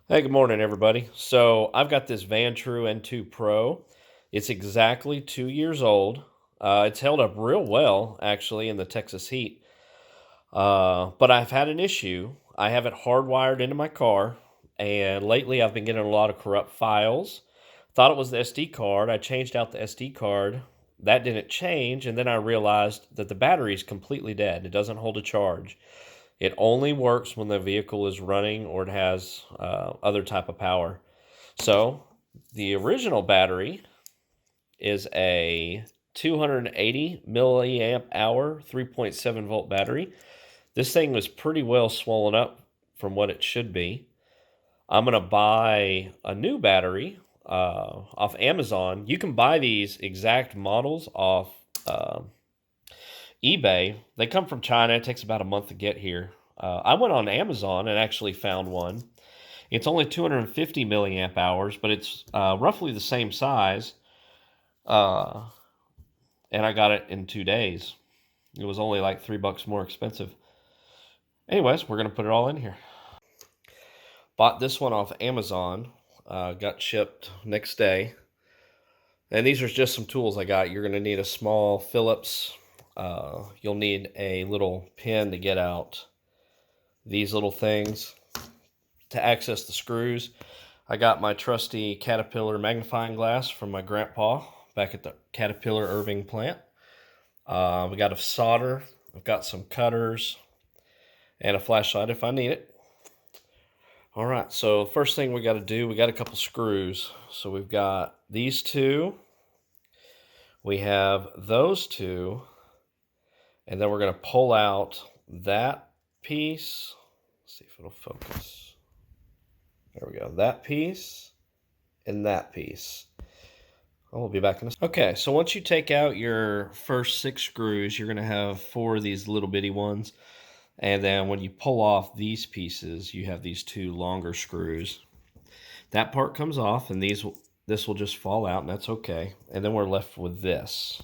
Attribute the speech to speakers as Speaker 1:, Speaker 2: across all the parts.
Speaker 1: Hey, good morning, everybody. So I've got this Vantrue N2 Pro. It's exactly 2 years old. It's held up real well, actually, in the Texas heat. But I've had an issue. I have it hardwired into my car, and lately I've been getting a lot of corrupt files. Thought it was the SD card. I changed out the SD card. That didn't change, and then I realized that the battery is completely dead. It doesn't hold a charge. It only works when the vehicle is running or it has other type of power. So the original battery is a 280 milliamp hour, 3.7 volt battery. This thing was pretty well swollen up from what it should be. I'm going to buy a new battery off Amazon. You can buy these exact models off uh, eBay. They come from China. It takes about a month to get here. I went on Amazon and actually found one. It's only 250 milliamp hours, but it's roughly the same size. Uh, and I got it in 2 days. It was only like $3 more expensive. Anyways, we're going to put it all in here. Bought this one off Amazon. Got shipped next day. And these are just some tools I got. You're going to need a small Phillips. You'll need a little pin to get out these little things to access the screws. I got my trusty Caterpillar magnifying glass from my grandpa back at the Caterpillar Irving plant. We got a solder. I've got some cutters and a flashlight if I need it. All right, so first thing we got to do, we got a couple screws. So we've got these two. We have those two. And then we're going to pull out that piece. Let's see if it'll focus. There we go. That piece and that piece. I'll be back in a second. Okay, so once you take out your first 6 screws, you're going to have 4 of these little bitty ones. And then when you pull off these pieces, you have these 2 longer screws. That part comes off, and this will just fall out, and that's okay. And then we're left with this.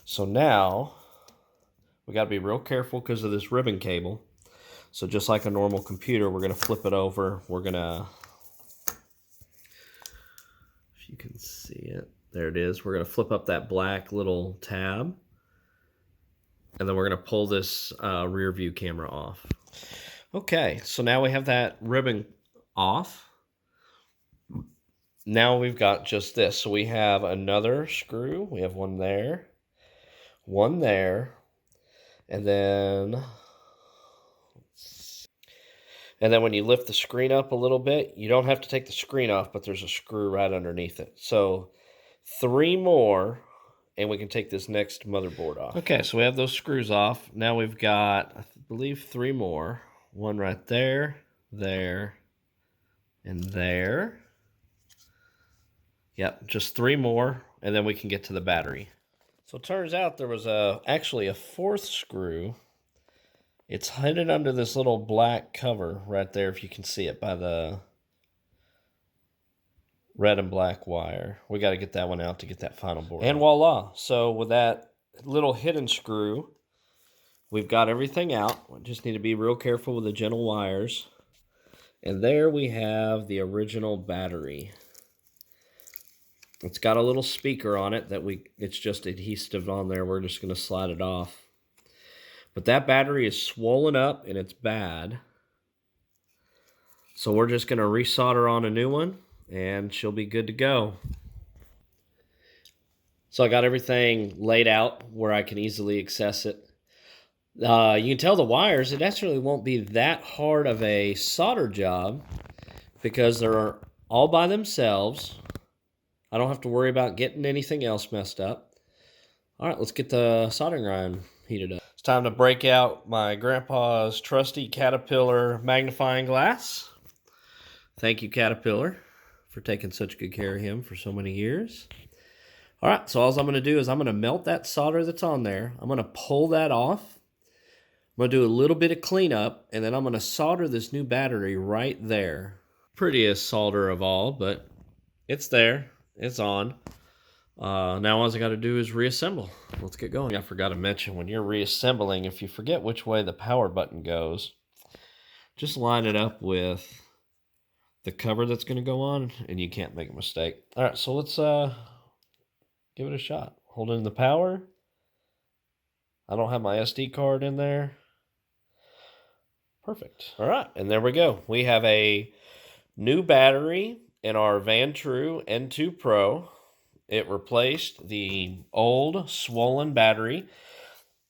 Speaker 1: So now we got to be real careful because of this ribbon cable. So just like a normal computer, we're going to flip it over. We're going to, if you can see it, there it is. We're going to flip up that black little tab. And then we're going to pull this rear view camera off. Okay, so now we have that ribbon off. Now we've got just this. So we have another screw. We have one there, and then when you lift the screen up a little bit, you don't have to take the screen off, but there's a screw right underneath it. So 3 more, and we can take this next motherboard off. Okay, so we have those screws off. Now we've got, I believe, 3 more. One right there, there, and there. Yep, just 3 more, and then we can get to the battery. So it turns out there was actually a 4th screw. It's hidden under this little black cover right there, if you can see it by the red and black wire. We got to get that one out to get that final board. And voila. So with that little hidden screw, we've got everything out. We just need to be real careful with the gentle wires. And there we have the original battery. It's got a little speaker on it it's just adhesive on there. We're just going to slide it off. But that battery is swollen up and it's bad. So we're just going to resolder on a new one and she'll be good to go. So I got everything laid out where I can easily access it. You can tell the wires, it actually won't be that hard of a solder job because they're all by themselves. I don't have to worry about getting anything else messed up. All right, let's get the soldering iron heated up. It's time to break out my grandpa's trusty Caterpillar magnifying glass. Thank you, Caterpillar, for taking such good care of him for so many years. All right, so all I'm going to do is I'm going to melt that solder that's on there. I'm going to pull that off. I'm going to do a little bit of cleanup, and then I'm going to solder this new battery right there. Prettiest solder of all, but it's there. It's on. Now all I got to do is reassemble. Let's get going. I forgot to mention, when you're reassembling, if you forget which way the power button goes, just line it up with the cover that's going to go on, and you can't make a mistake. All right, so let's give it a shot. Hold in the power. I don't have my SD card in there. Perfect. All right, and there we go. We have a new battery in our Vantrue N2 Pro. It replaced the old swollen battery.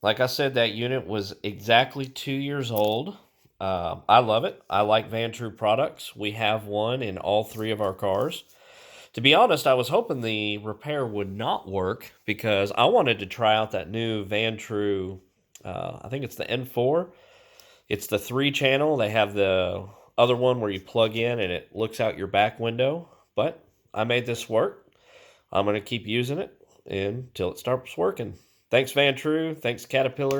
Speaker 1: Like I said, that unit was exactly 2 years old. I love it. I like Vantrue products. We have one in all 3 of our cars. To be honest, I was hoping the repair would not work because I wanted to try out that new Vantrue, I think it's the N4. It's the 3-channel. They have the other one where you plug in and it looks out your back window. But I made this work. I'm going to keep using it until it starts working. Thanks, Vantrue. Thanks, Caterpillar.